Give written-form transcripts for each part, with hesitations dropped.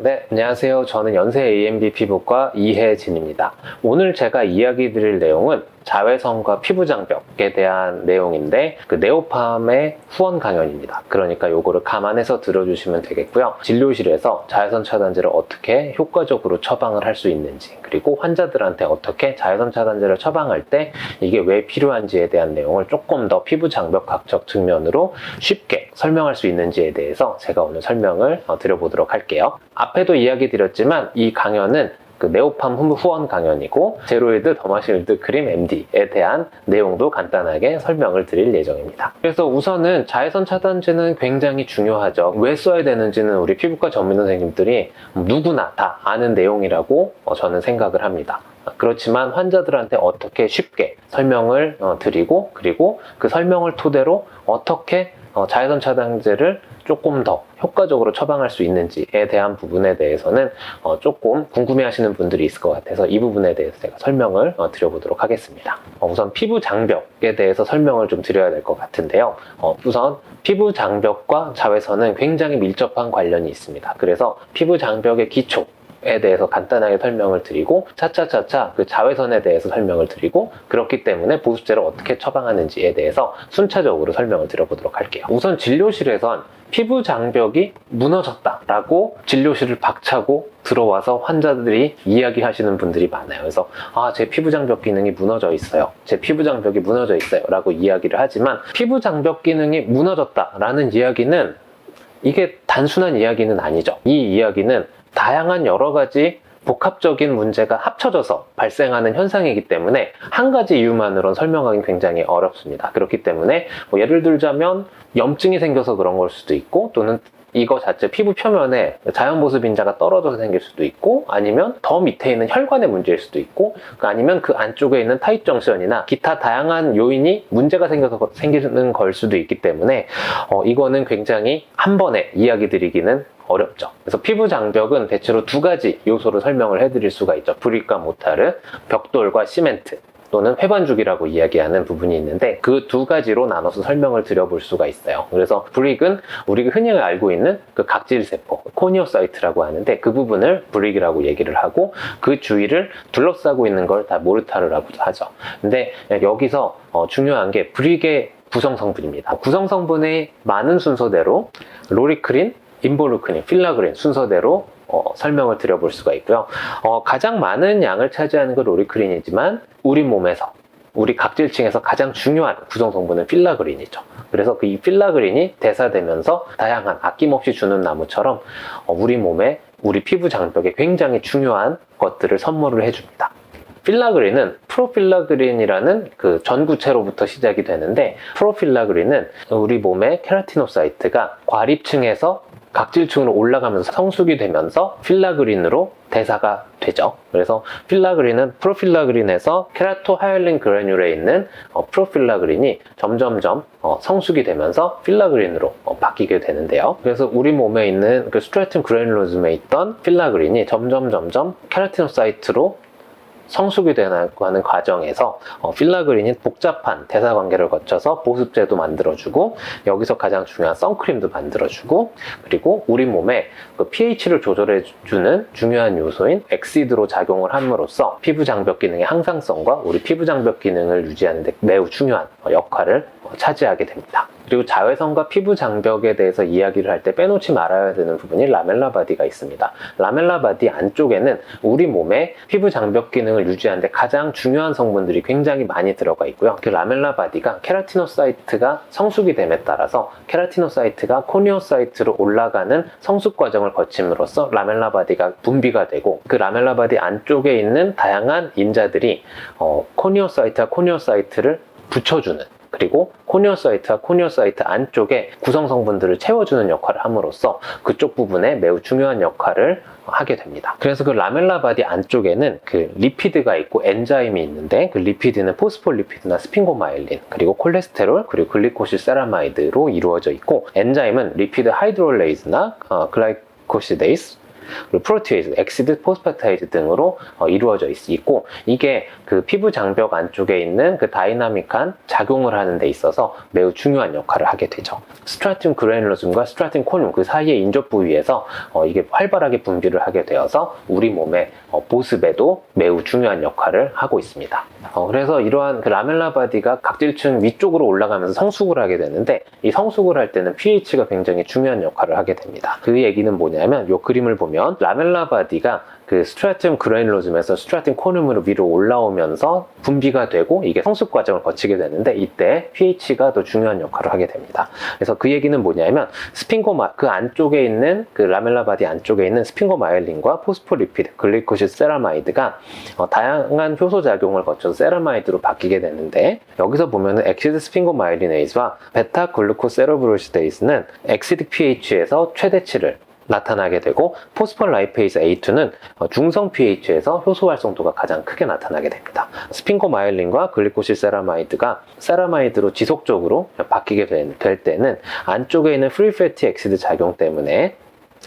네, 안녕하세요. 저는 연세 AMD 피부과 이혜진입니다. 오늘 제가 이야기 드릴 내용은 자외선과 피부 장벽에 대한 내용인데 그 네오팜의 후원 강연입니다. 그러니까 요거를 감안해서 들어주시면 되겠고요. 진료실에서 자외선 차단제를 어떻게 효과적으로 처방을 할 수 있는지, 그리고 환자들한테 어떻게 자외선 차단제를 처방할 때 이게 왜 필요한지에 대한 내용을 조금 더 피부 장벽학적 측면으로 쉽게 설명할 수 있는지에 대해서 제가 오늘 설명을 드려보도록 할게요. 앞에도 이야기 드렸지만 이 강연은 그 네오팜 후원 강연이고 제로이드 더마실드 크림 MD에 대한 내용도 간단하게 설명을 드릴 예정입니다. 그래서 우선은 자외선 차단제는 굉장히 중요하죠. 왜 써야 되는지는 우리 피부과 전문 선생님들이 누구나 다 아는 내용이라고 저는 생각을 합니다. 그렇지만 환자들한테 어떻게 쉽게 설명을 드리고, 그리고 그 설명을 토대로 어떻게 자외선 차단제를 조금 더 효과적으로 처방할 수 있는지에 대한 부분에 대해서는 조금 궁금해하시는 분들이 있을 것 같아서 이 부분에 대해서 제가 설명을 드려보도록 하겠습니다. 우선 피부 장벽에 대해서 설명을 좀 드려야 될 것 같은데요. 우선 피부 장벽과 자외선은 굉장히 밀접한 관련이 있습니다. 그래서 피부 장벽의 기초에 대해서 간단하게 설명을 드리고 차차차차 그 자외선에 대해서 설명을 드리고, 그렇기 때문에 보습제를 어떻게 처방하는지에 대해서 순차적으로 설명을 드려보도록 할게요. 우선 진료실에선 피부 장벽이 무너졌다라고 진료실을 박차고 들어와서 환자들이 이야기하시는 분들이 많아요. 그래서 제 피부 장벽 기능이 무너져 있어요. 제 피부 장벽이 무너져 있어요. 라고 이야기를 하지만 피부 장벽 기능이 무너졌다라는 이야기는 이게 단순한 이야기는 아니죠. 이 이야기는 다양한 여러 가지 복합적인 문제가 합쳐져서 발생하는 현상이기 때문에 한 가지 이유만으로는 설명하기는 굉장히 어렵습니다. 그렇기 때문에 예를 들자면 염증이 생겨서 그런 걸 수도 있고, 또는 이거 자체 피부 표면에 자연보습 인자가 떨어져서 생길 수도 있고, 아니면 더 밑에 있는 혈관의 문제일 수도 있고, 아니면 그 안쪽에 있는 타입 정션이나 기타 다양한 요인이 문제가 생겨서 생기는 걸 수도 있기 때문에 이거는 굉장히 한 번에 이야기 드리기는 어렵죠. 그래서 피부 장벽은 대체로 두 가지 요소로 설명을 해드릴 수가 있죠. 브릭과 모타르, 벽돌과 시멘트, 또는 회반죽이라고 이야기하는 부분이 있는데 그 두 가지로 나눠서 설명을 드려볼 수가 있어요. 그래서 브릭은 우리가 흔히 알고 있는 그 각질세포, 코니오사이트라고 하는데 그 부분을 브릭이라고 얘기를 하고, 그 주위를 둘러싸고 있는 걸 다 모르타르라고도 하죠. 근데 여기서 중요한 게 브릭의 구성 성분입니다. 구성 성분의 많은 순서대로 로리크린, 인볼루크린, 필라그린 순서대로 설명을 드려볼 수가 있고요. 가장 많은 양을 차지하는 건 로리크린이지만 우리 몸에서, 우리 각질층에서 가장 중요한 구성 성분은 필라그린이죠. 그래서 이 필라그린이 대사되면서 다양한 아낌없이 주는 나무처럼 우리 몸에, 우리 피부 장벽에 굉장히 중요한 것들을 선물을 해줍니다. 필라그린은 프로필라그린이라는 그 전구체로부터 시작이 되는데, 프로필라그린은 우리 몸의 케라티노사이트가 과립층에서 각질층으로 올라가면서 성숙이 되면서 필라그린으로 대사가 되죠. 그래서 필라그린은 프로필라그린에서 케라토하이알린 그래뉼에 있는 프로필라그린이 점점점 성숙이 되면서 필라그린으로 바뀌게 되는데요. 그래서 우리 몸에 있는 그 스트레튼 그래놀로즘에 있던 필라그린이 점점 케라티노사이트로 성숙이 되는 과정에서 필라그린이 복잡한 대사 관계를 거쳐서 보습제도 만들어주고, 여기서 가장 중요한 선크림도 만들어주고, 그리고 우리 몸에 그 pH를 조절해주는 중요한 요소인 엑시드로 작용을 함으로써 피부 장벽 기능의 항상성과 우리 피부 장벽 기능을 유지하는 데 매우 중요한 역할을 차지하게 됩니다. 그리고 자외선과 피부 장벽에 대해서 이야기를 할 때 빼놓지 말아야 되는 부분이 라멜라 바디가 있습니다. 라멜라 바디 안쪽에는 우리 몸의 피부 장벽 기능을 유지하는 데 가장 중요한 성분들이 굉장히 많이 들어가 있고요. 그 라멜라 바디가 케라티노사이트가 성숙이 됨에 따라서 케라티노사이트가 코니오사이트로 올라가는 성숙 과정을 거침으로써 라멜라 바디가 분비가 되고, 그 라멜라 바디 안쪽에 있는 다양한 인자들이 코니오사이트와 코니오사이트를 붙여주는, 그리고 코니오사이트와 코니오사이트 안쪽에 구성 성분들을 채워주는 역할을 함으로써 그쪽 부분에 매우 중요한 역할을 하게 됩니다. 그래서 그 라멜라 바디 안쪽에는 그 리피드가 있고 엔자임이 있는데, 그 리피드는 포스폴리피드나 스핑고마일린, 그리고 콜레스테롤, 그리고 글리코실 세라마이드로 이루어져 있고, 엔자임은 리피드 하이드롤레이즈나 글라이코시데이스, 그리고 프로티에이즈, 엑시드, 포스파타이즈 등으로 이루어져 있고, 이게 그 피부 장벽 안쪽에 있는 그 다이나믹한 작용을 하는 데 있어서 매우 중요한 역할을 하게 되죠. 스트라튬 그래놀로즘과 스트라튬 코늄 그 사이의 인접 부위에서 이게 활발하게 분비를 하게 되어서 우리 몸의 보습에도 매우 중요한 역할을 하고 있습니다. 그래서 이러한 그 라멜라 바디가 각질층 위쪽으로 올라가면서 성숙을 하게 되는데, 이 성숙을 할 때는 pH가 굉장히 중요한 역할을 하게 됩니다. 그 얘기는 뭐냐면, 이 그림을 보면 라멜라 바디가 그 스트라튬 그래놀로즘에서 스트라튬 코늄으로 위로 올라오면서 분비가 되고 이게 성숙 과정을 거치게 되는데, 이때 pH가 더 중요한 역할을 하게 됩니다. 그래서 그 얘기는 뭐냐면, 그 안쪽에 있는 그 라멜라 바디 안쪽에 있는 스핑고마일린과 포스포리피드, 글리코시드 세라마이드가 다양한 효소 작용을 거쳐서 세라마이드로 바뀌게 되는데, 여기서 보면은 엑시드 스핑고마일리네이즈와 베타 글루코세로브로시데이스는 엑시드 pH에서 최대치를 나타나게 되고, 포스폴라이페이스 A2는 중성 pH에서 효소 활성도가 가장 크게 나타나게 됩니다. 스핑고마일린과 글리코실세라마이드가 세라마이드로 지속적으로 바뀌게 될 때는 안쪽에 있는 프리패티 엑시드 작용 때문에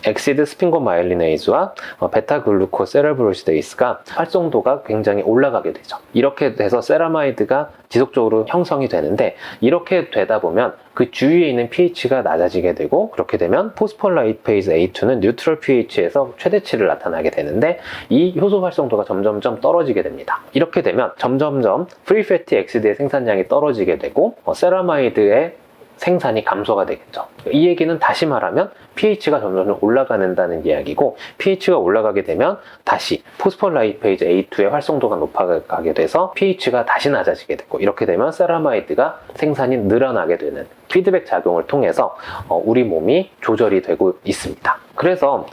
엑시드 스핑고마일리네이즈와 베타글루코세라브로시데이스가 활성도가 굉장히 올라가게 되죠. 이렇게 돼서 세라마이드가 지속적으로 형성이 되는데, 이렇게 되다 보면 그 주위에 있는 pH가 낮아지게 되고, 그렇게 되면 포스폴라이페이즈 A2는 뉴트럴 pH에서 최대치를 나타나게 되는데, 이 효소 활성도가 점점점 떨어지게 됩니다. 이렇게 되면 점점점 프리패티 엑시드의 생산량이 떨어지게 되고, 세라마이드의 생산이 감소가 되겠죠. 이 얘기는 다시 말하면 pH가 점점 올라간다는 이야기고, pH가 올라가게 되면 다시 포스폴라이페이즈 A2의 활성도가 높아가게 돼서 pH가 다시 낮아지게 되고, 이렇게 되면 세라마이드가 생산이 늘어나게 되는 피드백 작용을 통해서 우리 몸이 조절이 되고 있습니다. 그래서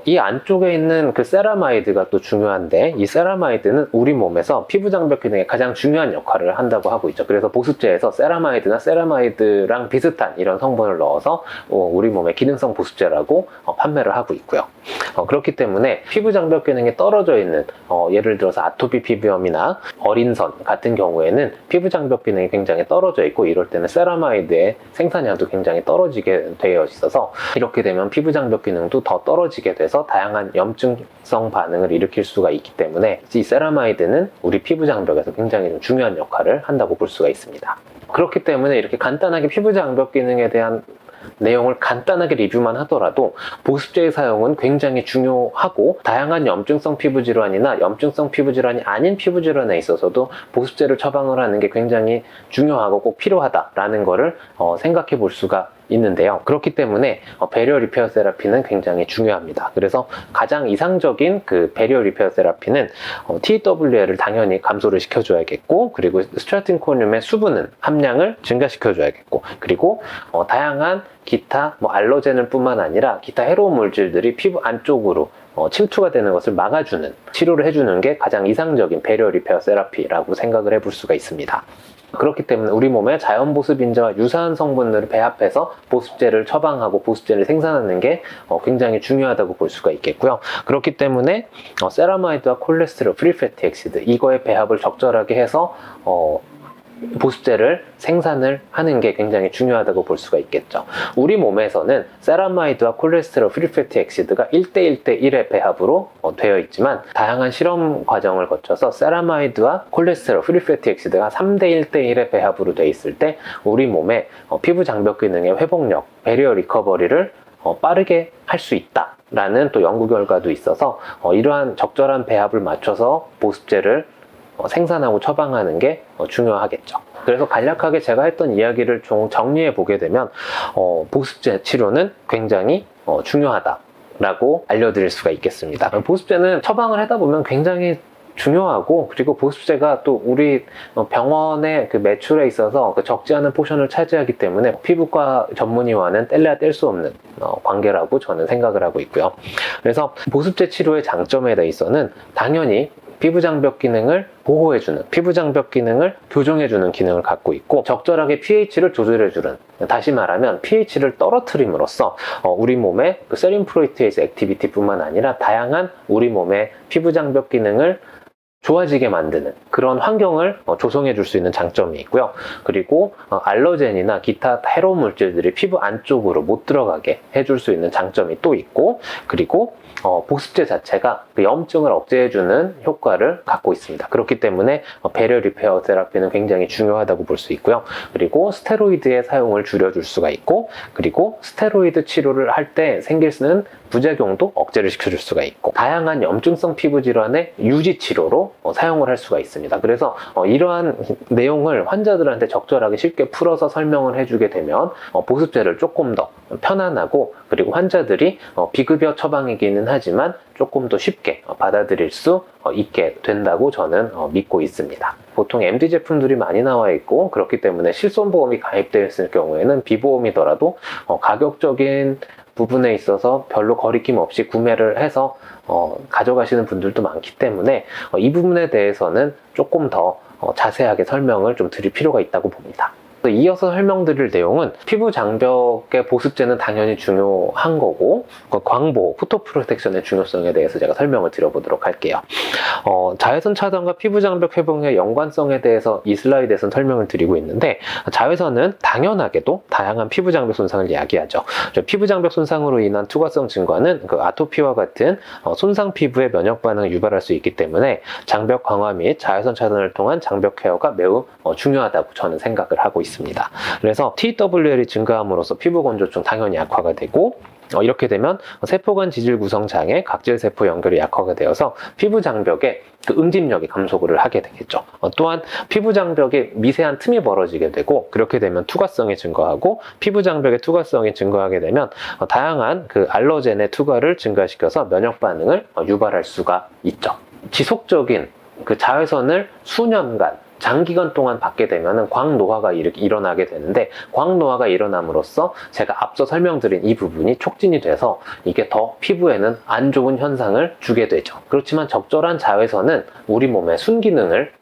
이 안쪽에 있는 그 세라마이드가 또 중요한데, 이 세라마이드는 우리 몸에서 피부 장벽 기능에 가장 중요한 역할을 한다고 하고 있죠. 그래서 보습제에서 세라마이드나 세라마이드랑 비슷한 이런 성분을 넣어서 우리 몸의 기능성 보습제라고 판매를 하고 있고요. 그렇기 때문에 피부 장벽 기능이 떨어져 있는 예를 들어서 아토피 피부염이나 어린선 같은 경우에는 피부 장벽 기능이 굉장히 떨어져 있고, 이럴 때는 세라마이드의 생산량도 굉장히 떨어지게 되어 있어서, 이렇게 되면 피부 장벽 기능도 더 떨어지게 돼서 다양한 염증성 반응을 일으킬 수가 있기 때문에, 이 세라마이드는 우리 피부 장벽에서 굉장히 좀 중요한 역할을 한다고 볼 수가 있습니다. 그렇기 때문에 이렇게 간단하게 피부 장벽 기능에 대한 내용을 간단하게 리뷰만 하더라도 보습제의 사용은 굉장히 중요하고, 다양한 염증성 피부질환이나 염증성 피부질환이 아닌 피부질환에 있어서도 보습제를 처방을 하는 게 굉장히 중요하고 꼭 필요하다라는 거를 생각해 볼 수가 있는데요. 그렇기 때문에 배리어 리페어 세라피는 굉장히 중요합니다. 그래서 가장 이상적인 그 배리어 리페어 세라피는 TWL을 당연히 감소를 시켜줘야겠고, 그리고 스트라틴 코늄의 수분 함량을 증가시켜줘야겠고, 그리고 다양한 기타 알러젠을 뿐만 아니라 기타 해로운 물질들이 피부 안쪽으로 침투가 되는 것을 막아주는 치료를 해주는 게 가장 이상적인 배리어 리페어 세라피라고 생각을 해볼 수가 있습니다. 그렇기 때문에 우리 몸의 자연 보습 인자와 유사한 성분들을 배합해서 보습제를 처방하고 보습제를 생산하는 게 굉장히 중요하다고 볼 수가 있겠고요. 그렇기 때문에 세라마이드와 콜레스테롤, 프리패티 엑시드 이거의 배합을 적절하게 해서 보습제를 생산을 하는 게 굉장히 중요하다고 볼 수가 있겠죠. 우리 몸에서는 세라마이드와 콜레스테롤, 프리패티 엑시드가 1대1대1의 배합으로 되어 있지만, 다양한 실험 과정을 거쳐서 세라마이드와 콜레스테롤, 프리패티 엑시드가 3대1대1의 배합으로 되어 있을 때 우리 몸의 피부 장벽 기능의 회복력, 배리어 리커버리를 빠르게 할 수 있다 라는 또 연구 결과도 있어서, 이러한 적절한 배합을 맞춰서 보습제를 생산하고 처방하는 게 중요하겠죠. 그래서 간략하게 제가 했던 이야기를 좀 정리해 보게 되면, 보습제 치료는 굉장히 중요하다라고 알려드릴 수가 있겠습니다. 보습제는 처방을 하다 보면 굉장히 중요하고, 그리고 보습제가 또 우리 병원의 그 매출에 있어서 적지 않은 포션을 차지하기 때문에 피부과 전문의와는 뗄래야 뗄 수 없는 관계라고 저는 생각을 하고 있고요. 그래서 보습제 치료의 장점에 대해서는 당연히 피부 장벽 기능을 보호해주는, 피부 장벽 기능을 교정해주는 기능을 갖고 있고, 적절하게 pH를 조절해주는, 다시 말하면 pH를 떨어뜨림으로써 우리 몸의 그 세린 프로이테이즈 액티비티뿐만 아니라 다양한 우리 몸의 피부 장벽 기능을 좋아지게 만드는 그런 환경을 조성해 줄 수 있는 장점이 있고요. 그리고 알러젠이나 기타 해로운 물질들이 피부 안쪽으로 못 들어가게 해줄 수 있는 장점이 또 있고, 그리고 보습제 자체가 그 염증을 억제해주는 효과를 갖고 있습니다. 그렇기 때문에 배려 리페어 테라피는 굉장히 중요하다고 볼 수 있고요. 그리고 스테로이드의 사용을 줄여줄 수가 있고, 그리고 스테로이드 치료를 할 때 생길 수 있는 부작용도 억제를 시켜줄 수가 있고, 다양한 염증성 피부 질환의 유지 치료로 사용을 할 수가 있습니다. 그래서 이러한 내용을 환자들한테 적절하게 쉽게 풀어서 설명을 해주게 되면 보습제를 조금 더 편안하고, 그리고 환자들이 비급여 처방이기는 하지만 조금 더 쉽게 받아들일 수 있게 된다고 저는 믿고 있습니다. 보통 MD 제품들이 많이 나와 있고, 그렇기 때문에 실손보험이 가입되어 있을 경우에는 비보험이더라도 가격적인 부분에 있어서 별로 거리낌 없이 구매를 해서 가져가시는 분들도 많기 때문에 이 부분에 대해서는 조금 더 자세하게 설명을 좀 드릴 필요가 있다고 봅니다. 이어서 설명드릴 내용은 피부 장벽의 보습제는 당연히 중요한 거고, 광보, 포토 프로텍션의 중요성에 대해서 제가 설명을 드려보도록 할게요. 자외선 차단과 피부 장벽 회복의 연관성에 대해서 이 슬라이드에서는 설명을 드리고 있는데, 자외선은 당연하게도 다양한 피부 장벽 손상을 이야기하죠. 피부 장벽 손상으로 인한 투과성 증가는 그 아토피와 같은 손상 피부의 면역 반응을 유발할 수 있기 때문에 장벽 강화 및 자외선 차단을 통한 장벽 케어가 매우 중요하다고 저는 생각을 하고 있습니다. 그래서 TWL이 증가함으로써 피부 건조증 당연히 약화가 되고, 이렇게 되면 세포간 지질 구성 장애, 각질 세포 연결이 약화가 되어서 피부 장벽의 그 응집력이 감소를 하게 되겠죠. 또한 피부 장벽에 미세한 틈이 벌어지게 되고, 그렇게 되면 투과성이 증가하고, 피부 장벽의 투과성이 증가하게 되면 다양한 그 알러젠의 투과를 증가시켜서 면역 반응을 유발할 수가 있죠. 지속적인 그 자외선을 수년간 장기간 동안 받게 되면 광노화가 일어나게 되는데, 광노화가 일어남으로써 제가 앞서 설명드린 이 부분이 촉진이 돼서 이게 더 피부에는 안 좋은 현상을 주게 되죠. 그렇지만 적절한 자외선은 우리 몸의 순기능을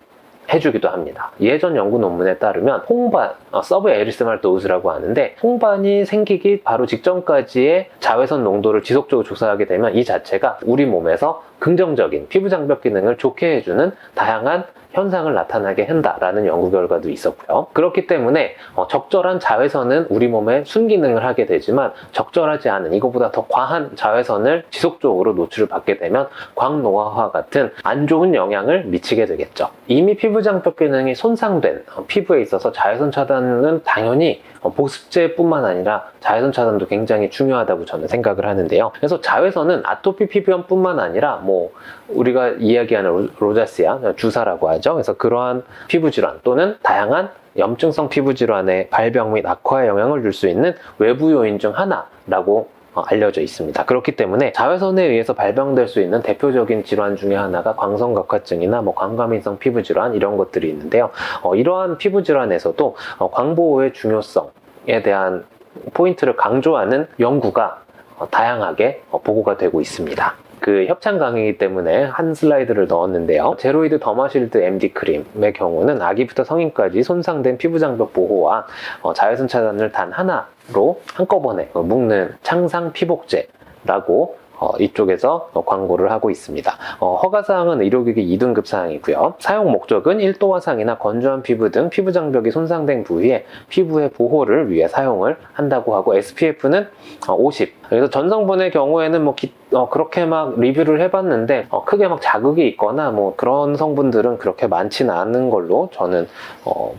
해주기도 합니다. 예전 연구 논문에 따르면 홍반, 서브에리스말 도즈라고 하는데, 홍반이 생기기 바로 직전까지의 자외선 농도를 지속적으로 조사하게 되면 이 자체가 우리 몸에서 긍정적인 피부 장벽 기능을 좋게 해주는 다양한 현상을 나타나게 한다라는 연구 결과도 있었고요. 그렇기 때문에 적절한 자외선은 우리 몸의 순기능을 하게 되지만, 적절하지 않은 이거보다 더 과한 자외선을 지속적으로 노출을 받게 되면 광노화와 같은 안 좋은 영향을 미치게 되겠죠. 이미 피부 장벽 기능이 손상된 피부에 있어서 자외선 차단은 당연히 보습제뿐만 아니라 자외선 차단도 굉장히 중요하다고 저는 생각을 하는데요. 그래서 자외선은 아토피 피부염뿐만 아니라 뭐 우리가 이야기하는 로자시아, 주사라고 하죠. 그래서 그러한 피부 질환 또는 다양한 염증성 피부 질환의 발병 및 악화에 영향을 줄 수 있는 외부 요인 중 하나라고 알려져 있습니다. 그렇기 때문에 자외선에 의해서 발병될 수 있는 대표적인 질환 중에 하나가 광선각화증이나 광과민성 피부 질환, 이런 것들이 있는데요. 이러한 피부 질환에서도 광보호의 중요성에 대한 포인트를 강조하는 연구가 다양하게 보고가 되고 있습니다. 그 협찬 강의이기 때문에 한 슬라이드를 넣었는데요. 제로이드 더마실드 MD 크림의 경우는 아기부터 성인까지 손상된 피부 장벽 보호와 자외선 차단을 단 하나로 한꺼번에 묶는 창상 피복제라고 이쪽에서 광고를 하고 있습니다. 허가사항은 의료기기 2등급 사항이고요. 사용 목적은 1도 화상이나 건조한 피부 등 피부 장벽이 손상된 부위에 피부의 보호를 위해 사용을 한다고 하고, SPF는 50. 그래서 전성분의 경우에는 그렇게 막 리뷰를 해봤는데 크게 막 자극이 있거나 그런 성분들은 그렇게 많지는 않은 걸로 저는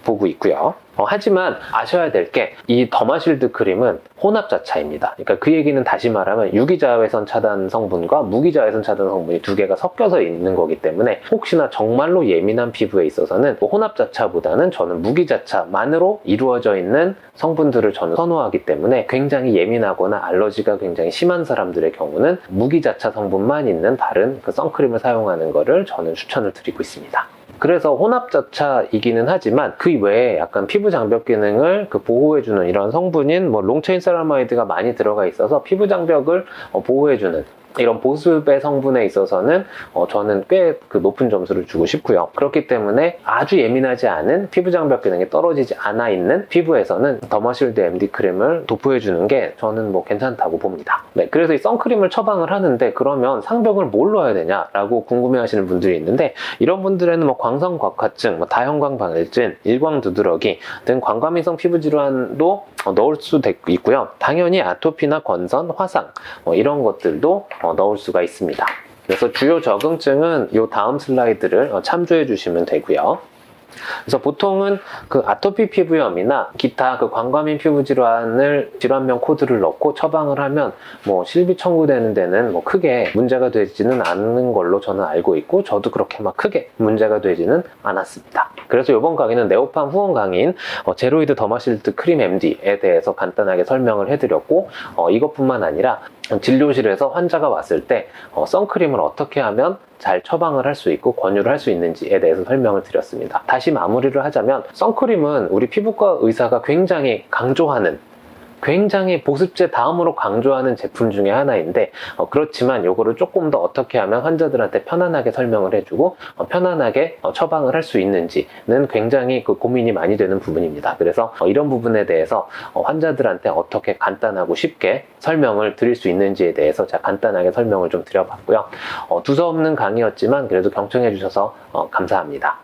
보고 있고요. 하지만 아셔야 될 게, 이 더마실드 크림은 혼합자차입니다. 그러니까 그 얘기는 다시 말하면 유기자외선 차단 성분과 무기자외선 차단 성분이 두 개가 섞여서 있는 거기 때문에, 혹시나 정말로 예민한 피부에 있어서는 혼합자차보다는 저는 무기자차만으로 이루어져 있는 성분들을 저는 선호하기 때문에, 굉장히 예민하거나 알러지가 굉장히 심한 사람들의 경우는 무기자차 성분만 있는 다른 그 선크림을 사용하는 거를 저는 추천을 드리고 있습니다. 그래서 혼합자차이기는 하지만 그 외에 약간 피부 장벽 기능을 보호해주는 이런 성분인 롱체인 세라마이드가 많이 들어가 있어서 피부 장벽을 보호해주는 이런 보습의 성분에 있어서는 저는 꽤 그 높은 점수를 주고 싶고요. 그렇기 때문에 아주 예민하지 않은 피부 장벽 기능이 떨어지지 않아 있는 피부에서는 더마쉴드 MD 크림을 도포해 주는 게 저는 뭐 괜찮다고 봅니다. 네, 그래서 이 선크림을 처방을 하는데 그러면 상벽을 뭘 넣어야 되냐라고 궁금해 하시는 분들이 있는데, 이런 분들에는 뭐 광선곽화증, 뭐 다형광 방해증, 일광 두드러기 등 광과민성 피부 질환도 넣을 수 있고요. 당연히 아토피나 건선, 화상 이런 것들도 넣을 수가 있습니다. 그래서 주요 적응증은 이 다음 슬라이드를 참조해 주시면 되고요. 그래서 보통은 그 아토피 피부염이나 기타 그 광과민 피부 질환을 질환명 코드를 넣고 처방을 하면 뭐 실비 청구되는 데는 뭐 크게 문제가 되지는 않는 걸로 저는 알고 있고, 저도 그렇게 막 크게 문제가 되지는 않았습니다. 그래서 이번 강의는 네오팜 후원 강의인 제로이드 더마실드 크림 MD에 대해서 간단하게 설명을 해드렸고, 이것뿐만 아니라 진료실에서 환자가 왔을 때 선크림을 어떻게 하면 잘 처방을 할 수 있고 권유를 할 수 있는지에 대해서 설명을 드렸습니다. 다시 마무리를 하자면, 선크림은 우리 피부과 의사가 굉장히 강조하는, 굉장히 보습제 다음으로 강조하는 제품 중에 하나인데, 그렇지만 이거를 조금 더 어떻게 하면 환자들한테 편안하게 설명을 해주고 편안하게 처방을 할 수 있는지는 굉장히 그 고민이 많이 되는 부분입니다. 그래서 이런 부분에 대해서 환자들한테 어떻게 간단하고 쉽게 설명을 드릴 수 있는지에 대해서 제가 간단하게 설명을 좀 드려봤고요. 두서없는 강의였지만 그래도 경청해 주셔서 감사합니다.